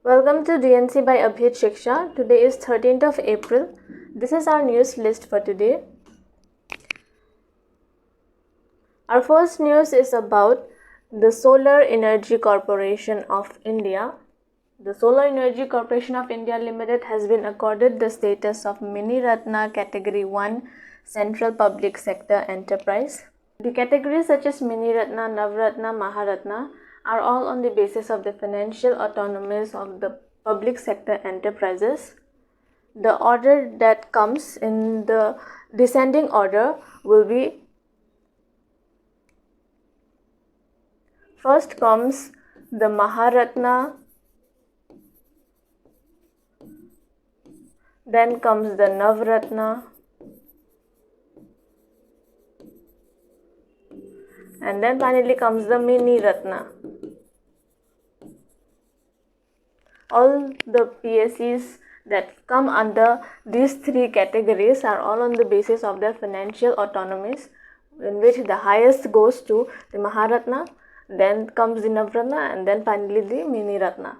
Welcome to DNC by Abhit Shiksha. Today is 13th of April. This is our news list for today. Our first news is about the Solar Energy Corporation of India. The Solar Energy Corporation of India Limited has been accorded the status of Miniratna Category-I Central Public Sector Enterprise. The categories such as Miniratna, Navratna, Maharatna are all on the basis of the financial autonomies of the public sector enterprises. The order that comes in the descending order will be: first comes the Maharatna, then comes the Navratna, and then finally comes the Miniratna. All the PSCs that come under these three categories are all on the basis of their financial autonomies, in which the highest goes to the Maharatna, then comes the Navratna, and then finally the Miniratna.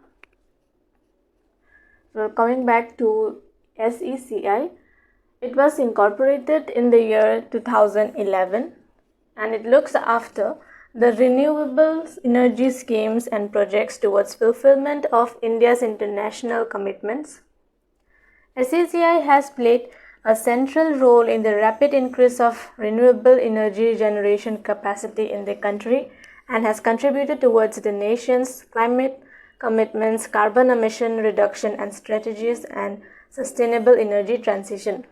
So coming back to SECI, it was incorporated in the year 2011 and it looks after the renewable energy schemes and projects towards fulfillment of India's international commitments. SECI has played a central role in the rapid increase of renewable energy generation capacity in the country and has contributed towards the nation's climate commitments, carbon emission reduction and strategies, and sustainable energy transition.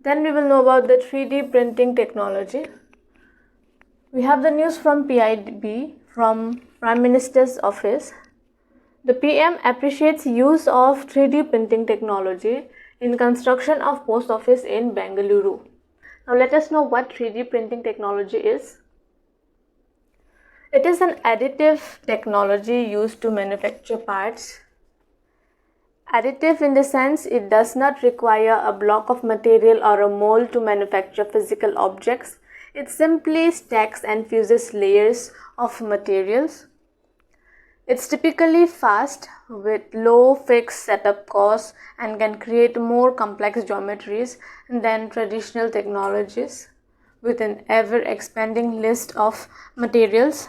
Then we will know about the 3D printing technology. We have the news from PIB, from Prime Minister's Office. The PM appreciates use of 3D printing technology in construction of post office in Bengaluru. Now let us know what 3D printing technology is. It is an additive technology used to manufacture parts. Additive in the sense it does not require a block of material or a mold to manufacture physical objects. It simply stacks and fuses layers of materials. It's typically fast with low fixed setup costs and can create more complex geometries than traditional technologies with an ever-expanding list of materials.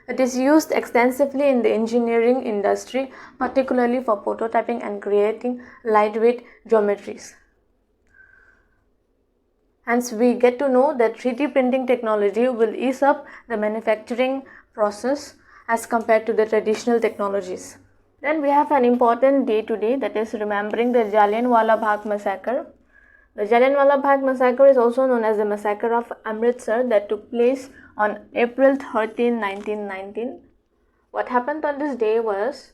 It is used extensively in the engineering industry, particularly for prototyping and creating lightweight geometries. Hence, we get to know that 3D printing technology will ease up the manufacturing process as compared to the traditional technologies. Then we have an important day today, that is remembering the Jallianwala Bagh Massacre. The Jallianwala Bagh Massacre is also known as the Massacre of Amritsar that took place on April 13, 1919. What happened on this day was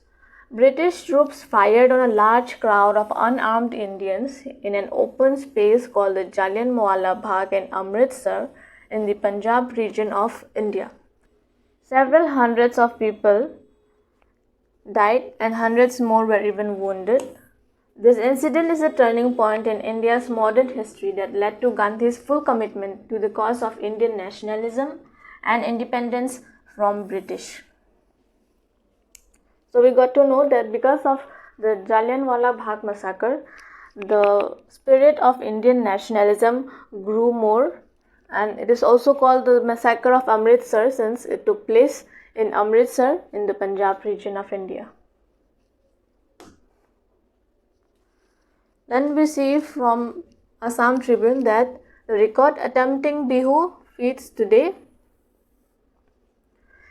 British troops fired on a large crowd of unarmed Indians in an open space called the Jallianwala Bagh in Amritsar in the Punjab region of India. Several hundreds of people died and hundreds more were even wounded. This incident is a turning point in India's modern history that led to Gandhi's full commitment to the cause of Indian nationalism and independence from British. So we got to know that because of the Jallianwala Bagh Massacre, the spirit of Indian nationalism grew more, and it is also called the Massacre of Amritsar since it took place in Amritsar in the Punjab region of India. Then we see from Assam Tribune that the record attempting Bihu feats today.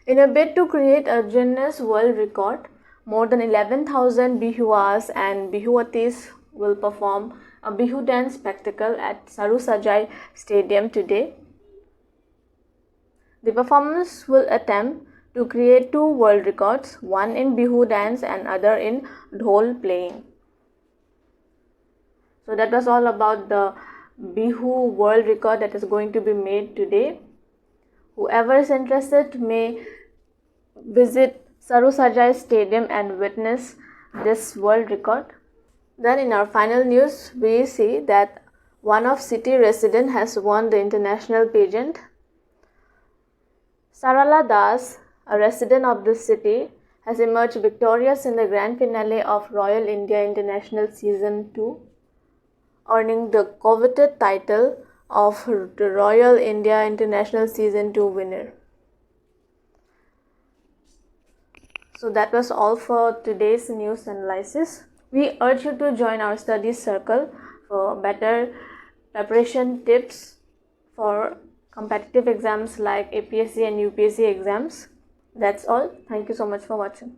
In a bid to create a Guinness World Record, more than 11,000 Bihuas and Bihuatis will perform a Bihu dance spectacle at Sarusajai Stadium today. The performance will attempt to create 2 world records, one in Bihu dance and other in dhol playing. So that was all about the Bihu world record that is going to be made today. Whoever is interested may visit Sarusajai Stadium and witness this world record. Then in our final news, we see that one of city resident has won the international pageant. Sarala Das, a resident of the city, has emerged victorious in the grand finale of Royal India International Season 2, earning the coveted title of the Royal India International Season 2 winner. So that was all for today's news analysis. We urge you to join our studies circle for better preparation tips for competitive exams like APSC and UPSC exams. That's all. Thank you so much for watching.